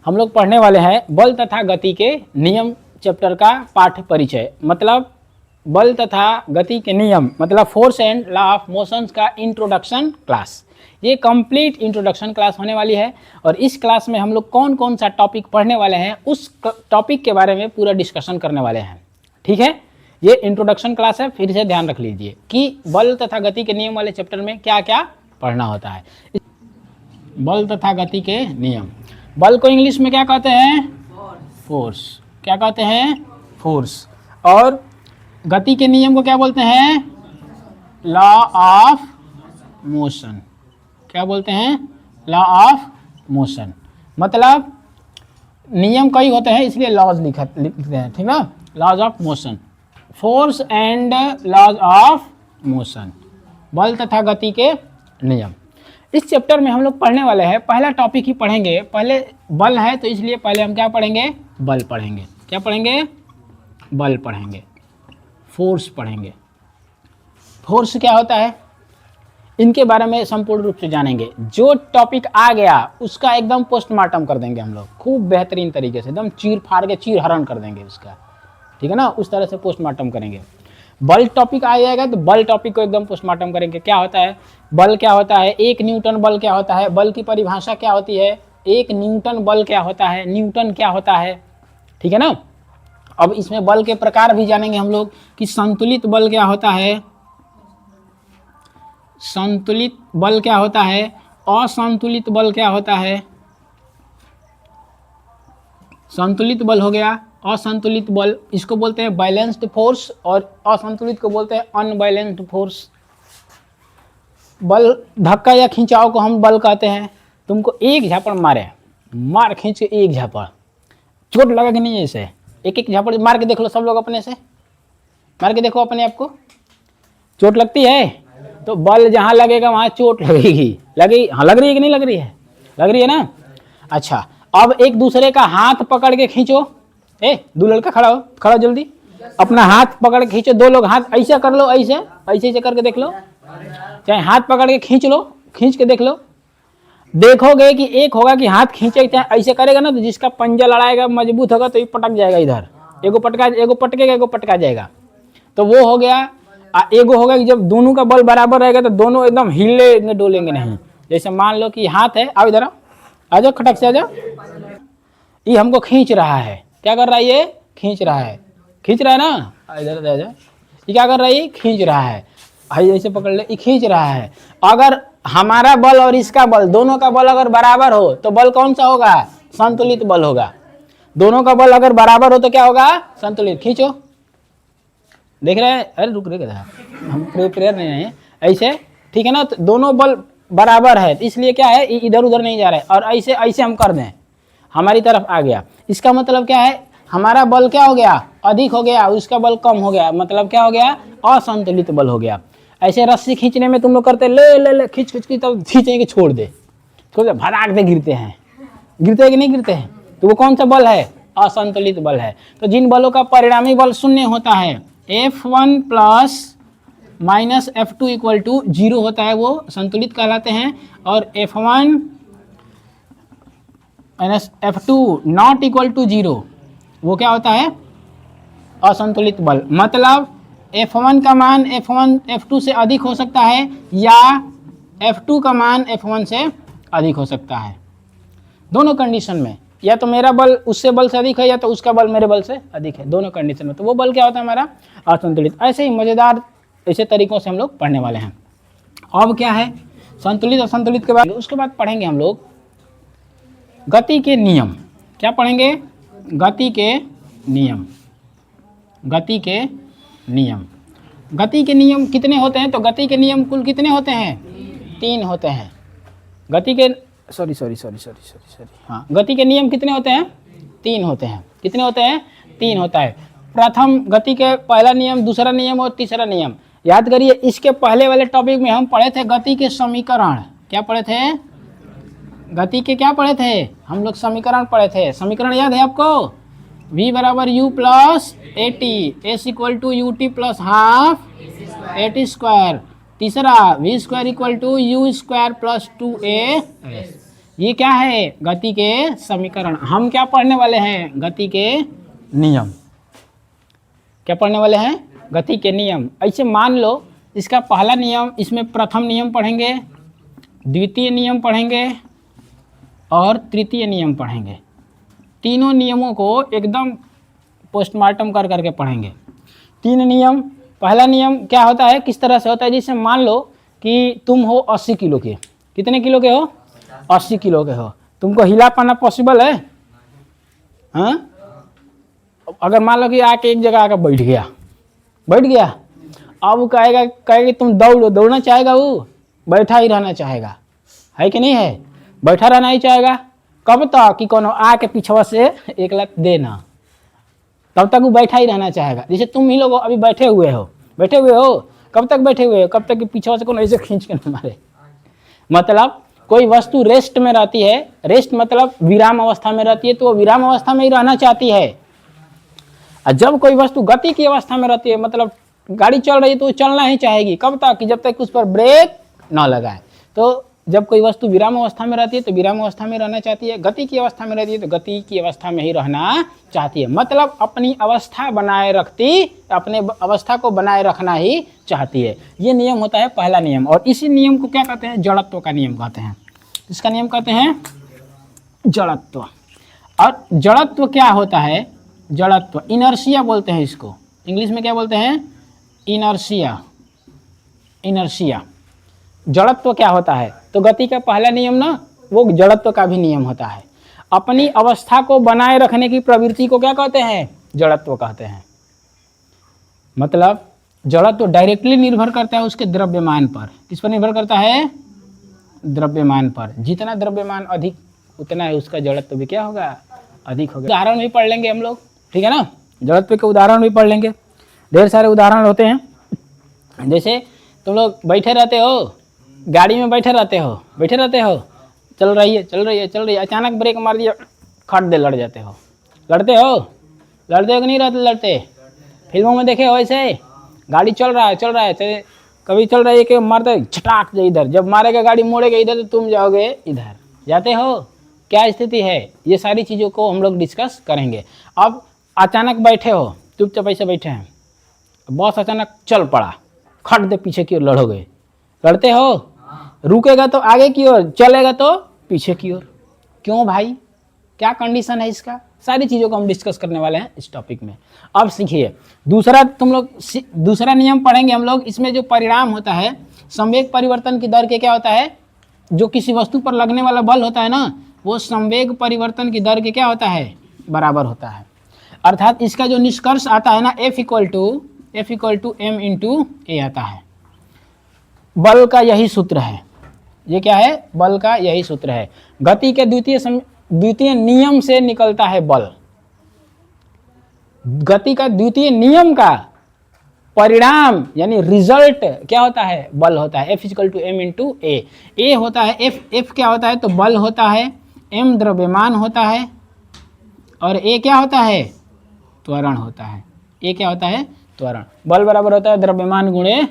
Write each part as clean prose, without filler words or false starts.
हम लोग पढ़ने वाले हैं बल तथा गति के नियम चैप्टर का पाठ परिचय। मतलब बल तथा गति के नियम मतलब force and law of motions का इंट्रोडक्शन क्लास। ये कंप्लीट इंट्रोडक्शन क्लास होने वाली है और इस क्लास में हम लोग कौन कौन सा टॉपिक पढ़ने वाले हैं उस टॉपिक के बारे में पूरा डिस्कशन करने वाले हैं। ठीक है, ये इंट्रोडक्शन क्लास है, फिर से ध्यान रख लीजिए कि बल तथा गति के नियम वाले चैप्टर में क्या क्या पढ़ना होता है। बल तथा गति के नियम, बल को इंग्लिश में क्या कहते हैं? फोर्स। क्या कहते हैं? फोर्स। और गति के नियम को क्या बोलते हैं? Law of motion. क्या बोलते हैं? Law of motion. मतलब नियम कई होते हैं इसलिए लॉज लिखते हैं, ठीक ना? Laws of motion, force and laws of motion, बल तथा गति के नियम। इस चैप्टर में हम लोग पढ़ने वाले हैं, पहला टॉपिक ही पढ़ेंगे। पहले बल है तो इसलिए पहले हम क्या पढ़ेंगे? बल पढ़ेंगे। क्या पढ़ेंगे? बल पढ़ेंगे। फोर्स पढ़ेंगे। फोर्स क्या होता है इनके बारे में संपूर्ण रूप से जानेंगे। जो टॉपिक आ गया उसका एकदम पोस्टमार्टम कर देंगे हम लोग, खूब बेहतरीन तरीके से, एकदम चीर फाड़ के चीर हरण कर देंगे उसका, ठीक है ना? उस तरह से पोस्टमार्टम करेंगे। बल टॉपिक आ जाएगा तो बल टॉपिक को एकदम पोस्टमार्टम करेंगे। क्या होता है बल? क्या होता है? एक न्यूटन बल क्या होता है? बल की परिभाषा क्या होती है? एक न्यूटन बल क्या होता है? न्यूटन क्या होता है? ठीक है ना? अब इसमें बल के प्रकार भी जानेंगे हम लोग कि संतुलित बल क्या होता है, संतुलित बल क्या होता है, असंतुलित बल क्या होता है। संतुलित बल हो गया, असंतुलित बल इसको बोलते हैं बैलेंस्ड फोर्स और असंतुलित को बोलते हैं अनबैलेंस्ड फोर्स। बल धक्का या खिंचाव को हम बल कहते हैं। तुमको एक झापड़ मारे, मार खींच के एक झापड़, चोट लगा कि नहीं? ऐसे एक एक झापड़ मार के देख लो, सब लोग अपने से मार के देखो अपने आप को, चोट लगती है? तो बल जहाँ लगेगा वहाँ चोट लगेगी। लगी? हाँ, लग रही है कि नहीं लग रही है? लग रही है ना? अच्छा, अब एक दूसरे का हाथ पकड़ के खींचो। दो लड़का खड़ा हो, खड़ा जल्दी, अपना हाथ पकड़ के खींचो। दो लोग हाथ ऐसा कर लो, ऐसे ऐसे ऐसे करके देख लो, चाहे हाथ पकड़ के खींच लो, खींच के देख लो। देखोगे कि एक होगा कि हाथ खींचे ऐसे करेगा ना तो जिसका पंजा लड़ाएगा मजबूत होगा तो ये पटक जाएगा इधर, एगो पटकेगा एगो पटका जाएगा, तो वो हो गया। एगो होगा कि जब दोनों का बल बराबर रहेगा तो दोनों एकदम हिले डोलेंगे नहीं। जैसे मान लो कि हाथ है, आओ इधर आ जाओ, खटक से आ जाओ। ये हमको खींच रहा है, क्या कर रहा है? ये खींच रहा है, खींच रहा है ना? इधर आ जाओ। ये क्या कर रहा है? ये खींच रहा है, ऐसे पकड़ ले, ये खींच रहा है। अगर हमारा बल और इसका बल, दोनों का बल अगर बराबर हो तो बल कौन सा होगा? संतुलित बल होगा। दोनों का बल अगर बराबर हो तो क्या होगा? संतुलित। खींचो, देख रहे हैं? अरे रुक रहे, हम प्रेयर नहीं है ऐसे, ठीक है ना? तो दोनों बल बराबर है इसलिए क्या है, इधर उधर नहीं जा रहे और ऐसे ऐसे हम कर दें, हमारी तरफ आ गया। इसका मतलब क्या है? हमारा बल क्या हो गया? अधिक हो गया, उसका बल कम हो गया, मतलब क्या हो गया? असंतुलित बल हो गया। ऐसे रस्सी खींचने में तुम लोग करते ले ले ले खींच खींच के तब खींचेंगे, छोड़ दे, भड़ाक दे, गिरते हैं। गिरते हैं कि नहीं गिरते हैं? तो वो कौन सा बल है? असंतुलित बल है। तो जिन बलों का परिणामी बल शून्य होता है, F1 plus minus F2 equal to 0 होता है, वो संतुलित कहलाते हैं। और F1 minus F2 not equal to 0 वो क्या होता है? असंतुलित बल। मतलब F1 का मान F2 से अधिक हो सकता है या F2 का मान F1 से अधिक हो सकता है। दोनों कंडीशन में, या तो मेरा बल उससे बल से अधिक है या तो उसका बल मेरे बल से अधिक है, दोनों कंडीशन में। तो वो बल क्या होता है? हमारा असंतुलित। ऐसे ही मज़ेदार ऐसे तरीकों से हम लोग पढ़ने वाले हैं। अब क्या है संतुलित असंतुलित के बाद, उसके बाद पढ़ेंगे हम लोग गति के नियम। क्या पढ़ेंगे? गति के नियम। गति के नियम, गति के नियम कितने होते हैं? तो गति के नियम कुल कितने होते हैं? 3 होते हैं। गति के सॉरी हाँ, गति के नियम कितने होते हैं? 3 होते हैं। कितने होते हैं? 3 होता है। प्रथम गति के पहला नियम, दूसरा नियम और तीसरा नियम। याद करिए, इसके पहले वाले टॉपिक में हम पढ़े थे गति के समीकरण। क्या पढ़े थे? गति के क्या पढ़े थे हम लोग? समीकरण पढ़े थे। समीकरण याद है आपको? v बराबर u plus a t, s equal to u t plus half a t square. तीसरा v square equal to u square plus 2a। ये क्या है? गति के समीकरण। हम क्या पढ़ने वाले हैं? गति के नियम। क्या पढ़ने वाले हैं? गति के नियम। ऐसे मान लो इसका पहला नियम, इसमें प्रथम नियम पढ़ेंगे, द्वितीय नियम पढ़ेंगे और तृतीय नियम पढ़ेंगे। तीनों नियमों को एकदम पोस्टमार्टम कर करके पढ़ेंगे। 3 नियम। पहला नियम क्या होता है, किस तरह से होता है? जैसे मान लो कि तुम हो 80 किलो के। कितने किलो के हो? 80 किलो के हो। तुमको हिला पाना पॉसिबल है? हाँ, अगर मान लो कि आके एक जगह आकर बैठ गया, अब वो कहेगा तुम दौड़ना चाहेगा? वो बैठा ही रहना चाहेगा, है कि नहीं है? बैठा रहना ही चाहेगा। कब तक कि कोनो आके पीछवा से एक लत देना, तब तक वो बैठा ही रहना चाहेगा। जैसे तुम ही लोग अभी बैठे हुए हो, कब तक बैठे हुए हो? कब तक कि पीछवा से कोनो ऐसे खींच के न मारे। मतलब कोई वस्तु रेस्ट में रहती है, रेस्ट मतलब विराम अवस्था में रहती है, तो वो विराम अवस्था में ही रहना चाहती है। और जब कोई वस्तु गति की अवस्था में रहती है, मतलब गाड़ी चल रही है, तो वो चलना ही चाहेगी। कब तक कि जब तक उस पर ब्रेक ना लगाए। तो जब कोई वस्तु विराम अवस्था में रहती है तो विराम अवस्था में रहना चाहती है, गति की अवस्था में रहती है तो गति की अवस्था में ही रहना चाहती है। मतलब अपनी अवस्था बनाए रखती, अपने अवस्था को बनाए रखना ही चाहती है। ये नियम होता है पहला नियम। और इसी नियम को क्या कहते हैं? जड़त्व का नियम कहते हैं। इसका नियम कहते हैं जड़त्व। और जड़त्व क्या होता है? जड़त्व इनर्शिया बोलते हैं इसको। इंग्लिश में क्या बोलते हैं? इनर्शिया। जड़त्व क्या होता है? तो गति का पहला नियम ना, वो जड़त्व का भी नियम होता है। अपनी अवस्था को बनाए रखने की प्रवृत्ति को क्या कहते हैं? जड़त्व कहते हैं। मतलब जड़त्व डायरेक्टली निर्भर करता है उसके द्रव्यमान पर। किस पर निर्भर करता है? द्रव्यमान पर। जितना द्रव्यमान अधिक, उतना है उसका जड़त्व भी क्या होगा? अधिक होगा। उदाहरण भी पढ़ लेंगे हम लोग, ठीक है ना? जड़त्व के उदाहरण भी पढ़ लेंगे। ढेर सारे उदाहरण होते हैं। जैसे तुम लोग बैठे रहते हो, गाड़ी में बैठे रहते हो, चल रही है, अचानक ब्रेक मार दिया, खट दे लड़ जाते हो। लड़ते हो कि नहीं लड़ते? फिल्मों में देखे हो ऐसे? गाड़ी चल रहा है, कभी चल रही है कि मारते छटाक से इधर, जब मारेगा गाड़ी मोड़ेगा इधर तो तुम जाओगे इधर। जाते हो? क्या स्थिति है? ये सारी चीज़ों को हम लोग डिस्कस करेंगे। अब अचानक बैठे हो, चुपचाप ऐसे बैठे हैं, बॉस अचानक चल पड़ा, खट दे पीछे की ओर लड़ोगे। लड़ते हो? रुकेगा तो आगे की ओर, चलेगा तो पीछे की ओर। क्यों भाई? क्या कंडीशन है इसका? सारी चीज़ों को हम डिस्कस करने वाले हैं इस टॉपिक में। अब सीखिए दूसरा नियम पढ़ेंगे हम लोग। इसमें जो परिणाम होता है संवेग परिवर्तन की दर के क्या होता है? जो किसी वस्तु पर लगने वाला बल होता है ना, वो संवेग परिवर्तन की दर के क्या होता है? बराबर होता है। अर्थात इसका जो निष्कर्ष आता है ना, F = m/a आता है। बल का यही सूत्र है। ये क्या है? बल का यही सूत्र है। गति के द्वितीय नियम से निकलता है बल। गति का द्वितीय नियम का परिणाम यानी रिजल्ट क्या होता है? बल होता है। F = m/a। a होता है F क्या होता है? तो बल होता है, m द्रव्यमान होता है और a क्या होता है? त्वरण होता है। a क्या होता है? त्वरण। बल बराबर होता है द्रव्यमान गुणे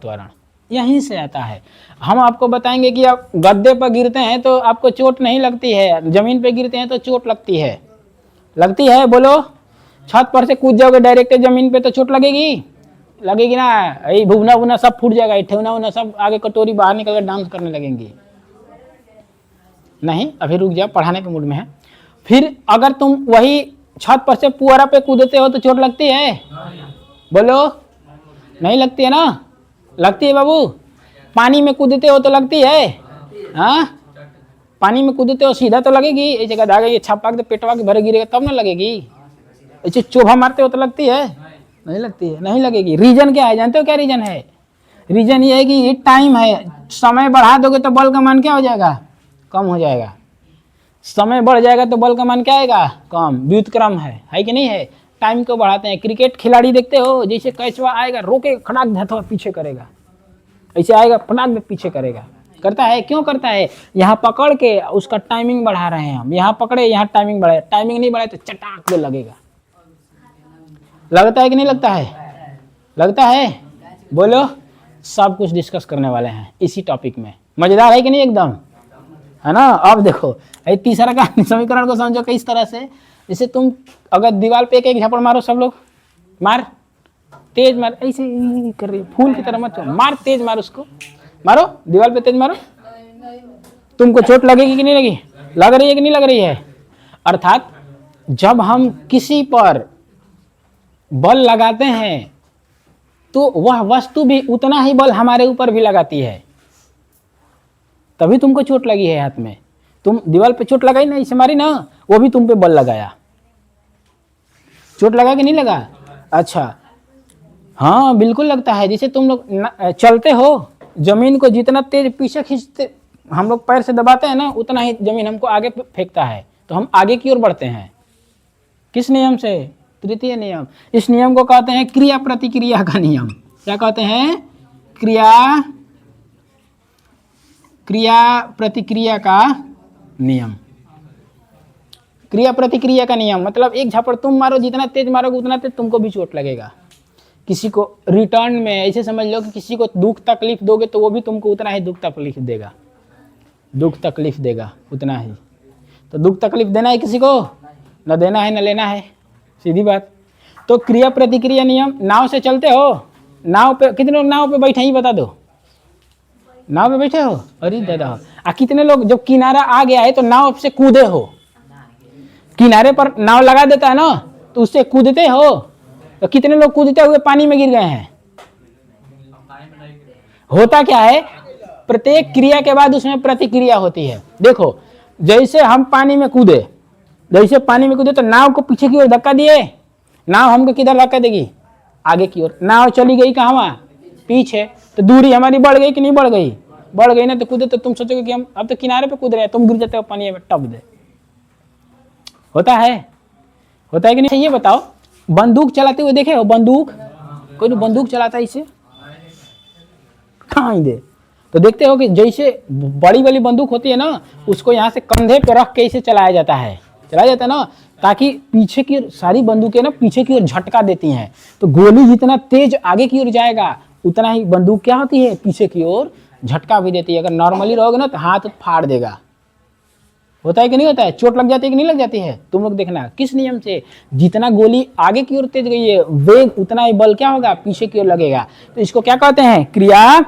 त्वरण। यहीं से आता है। हम आपको बताएंगे कि आप गद्दे पर गिरते हैं तो आपको चोट नहीं लगती है, जमीन पे गिरते हैं तो चोट लगती है। बोलो, छत पर से कूद जाओगे डायरेक्ट जमीन पे तो चोट लगेगी ना? यही भुवना सब फूट जाएगा, ठेवना सब आगे कटोरी बाहर निकल कर डांस करने लगेंगी। नहीं, अभी रुक जाओ, पढ़ाने के मूड में है। फिर अगर तुम वही छत पर से पुअरा पे कूदते हो तो चोट लगती है? बोलो, नहीं लगती है ना? लगती है बाबू। पानी में कूदते हो तो लगती है? हाँ, पानी में कूदते हो सीधा तो लगेगी, इस जगह धागा ये छापा के पेटवा के भरे गिरेगा तब ना लगेगी। ऐसे चोभा मारते हो तो लगती है? नहीं लगती है, नहीं लगेगी। रीजन क्या है? जानते हो क्या रीजन है? रीजन ये है कि ये टाइम है। समय बढ़ा दोगे तो बल का मान क्या हो जाएगा? कम हो जाएगा। समय बढ़ जाएगा तो बल का मान क्या आएगा? कम। व्युत्क्रम है कि नहीं है? टाइम को बढ़ाते हैं। क्रिकेट खिलाड़ी देखते हो, जैसे कैचवा आएगा रोके खड़ाक धरता पीछे करेगा, ऐसे आएगा फटाक में पीछे करेगा। करता है? क्यों करता है? यहाँ पकड़ के उसका टाइमिंग बढ़ा रहे हैं हम। यहाँ पकड़े, यहाँ टाइमिंग बढ़ाए, टाइमिंग नहीं बढ़ाए तो चटाक दे लगेगा। लगता है कि नहीं लगता है? लगता है। बोलो, सब कुछ डिस्कस करने वाले हैं इसी टॉपिक में। मजेदार है कि नहीं? एकदम है ना। अब देखो ये तीसरा का समीकरण को समझो किस तरह से, जैसे तुम अगर दीवार पे एक एक झापड़ मारो सब लोग, मार तेज मार, ऐसे ही कर रही फूल की तरह मत मार, तेज मारो उसको, मारो दीवार पे तेज मारो। तुमको चोट लगेगी कि नहीं लगी, लग रही है कि नहीं लग रही है। अर्थात जब हम किसी पर बल लगाते हैं तो वह वस्तु भी उतना ही बल हमारे ऊपर भी लगाती है, तभी तुमको चोट लगी है हाथ में। तुम दीवार पे चोट लगाई ना, इसे मारी ना, वो भी तुम पे बल लगाया, चोट लगा कि नहीं लगा। अच्छा हाँ बिल्कुल लगता है। जैसे तुम लोग चलते हो, जमीन को जितना तेज पीछे खींचते हम लोग पैर से दबाते हैं ना, उतना ही जमीन हमको आगे फेंकता है, तो हम आगे की ओर बढ़ते हैं। किस नियम से, तृतीय नियम। इस नियम को कहते हैं क्रिया प्रतिक्रिया का नियम। क्या कहते हैं, क्रिया प्रतिक्रिया का नियम। क्रिया प्रतिक्रिया का नियम मतलब एक झापड़ तुम मारो, जितना तेज मारोगे उतना तेज तुमको भी चोट लगेगा। किसी को रिटर्न में ऐसे समझ लो कि किसी को दुख तकलीफ दोगे तो वो भी तुमको उतना ही दुख तकलीफ देगा, दुख तकलीफ देगा उतना ही। तो दुख तकलीफ देना है किसी को, न देना है न लेना है, सीधी बात। तो क्रिया प्रतिक्रिया नियम, नाव से चलते हो, नाव पे कितने लोग नाव पे बैठे ही बता दो, नाव पे बैठे हो, अरे दादा। कितने लोग जब किनारा आ गया है तो नाव से कूदे हो, किनारे पर नाव लगा देता है ना तो उससे कूदते हो, तो कितने लोग कूदते हुए पानी में गिर गए हैं। होता क्या है, प्रत्येक क्रिया के बाद उसमें प्रतिक्रिया होती है। देखो जैसे हम पानी में कूदे, जैसे पानी में कूदे तो नाव को पीछे की ओर धक्का दिए, नाव हमको किधर धक्का देगी, आगे की ओर। नाव चली गई कहाँ, पीछे, तो दूरी हमारी बढ़ गई कि नहीं बढ़ गई, बढ़ गई ना। तो कूदे तो तुम सोचोगे कि हम अब तो किनारे पे कूद रहे हैं, तुम गिर जाते हो पानी में टप दे। होता है कि नहीं। ये बताओ बंदूक चलाते हुए देखे हो, बंदूक, कोई बंदूक चलाता है इसे ठाई दे, तो देखते हो कि जैसे बड़ी वाली बंदूक होती है ना, उसको यहाँ से कंधे पे रख के इसे चलाया जाता है ना, ताकि पीछे की सारी बंदूकें ना पीछे की ओर झटका देती हैं, तो गोली जितना तेज आगे की ओर जाएगा उतना ही बंदूक क्या होती है, पीछे की ओर झटका भी देती है। अगर नॉर्मली रहोगे ना तो हाथ फाड़ देगा। होता है कि नहीं होता है, चोट लग जाती है कि नहीं लग जाती है। तुम लोग देखना किस नियम से, जितना गोली आगे की ओर तेज गई है वेग उतना ही बल क्या होगा, पीछे की ओर लगेगा। तो इसको क्या कहते हैं, क्रिया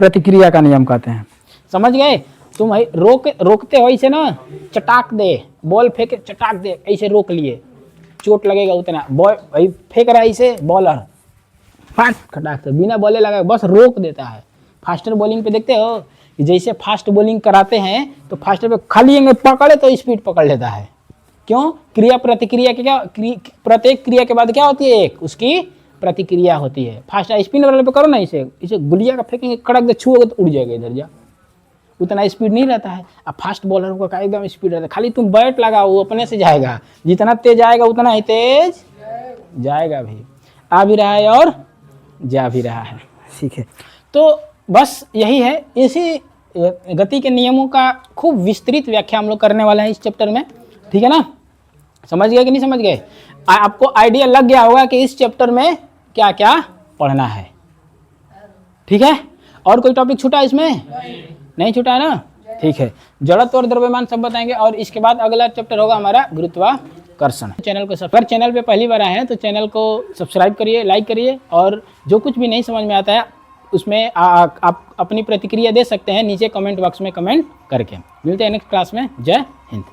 प्रतिक्रिया का नियम कहते हैं। समझ गए। तुम रोकते हो ऐसे ना, चटाक दे, बॉल फेंके चटाक दे, ऐसे रोक लिए, चोट लगेगा उतना। बॉल फेंक रहा है इसे बॉलर, फाट खटाक से बिना बॉले लगा बस रोक देता है। फास्टर बॉलिंग पे देखते हो कि जैसे फास्ट बॉलिंग कराते हैं तो फास्टर पे खाली पकड़े तो स्पीड पकड़ लेता है। क्यों, क्रिया प्रतिक्रिया के क्या, प्रत्येक क्रिया के बाद क्या होती है, एक उसकी प्रतिक्रिया होती है। फास्ट स्पिन वाले पे करो ना, इसे गुलिया का फेंकेंगे, कड़क दे छुओगे तो उड़ जाएगा इधर जा, उतना स्पीड नहीं रहता है। अब फास्ट बॉलर का एकदम स्पीड रहता है, खाली तुम बैट लगाओ वो अपने से जाएगा, जितना तेज आएगा उतना ही तेज जाएगा भी, आ भी रहा है और जा भी रहा है। ठीक है, तो बस यही है। इसी गति के नियमों का खूब विस्तृत व्याख्या हम लोग करने वाला है इस चैप्टर में। ठीक है ना, समझ गए कि नहीं समझ गए। आपको आइडिया लग गया होगा कि इस चैप्टर में क्या क्या पढ़ना है। ठीक है, और कोई टॉपिक छूटा इसमें, नहीं छूटा है ना। ठीक है, जड़त्व और द्रव्यमान सब बताएंगे, और इसके बाद अगला चैप्टर होगा हमारा गुरुत्वाकर्षण। चैनल को अगर चैनल पे पहली बार आए हैं तो चैनल को सब्सक्राइब करिए, लाइक करिए, और जो कुछ भी नहीं समझ में आता है उसमें आप अपनी प्रतिक्रिया दे सकते हैं नीचे कमेंट बॉक्स में कमेंट करके। मिलते हैं नेक्स्ट क्लास में। जय हिंद।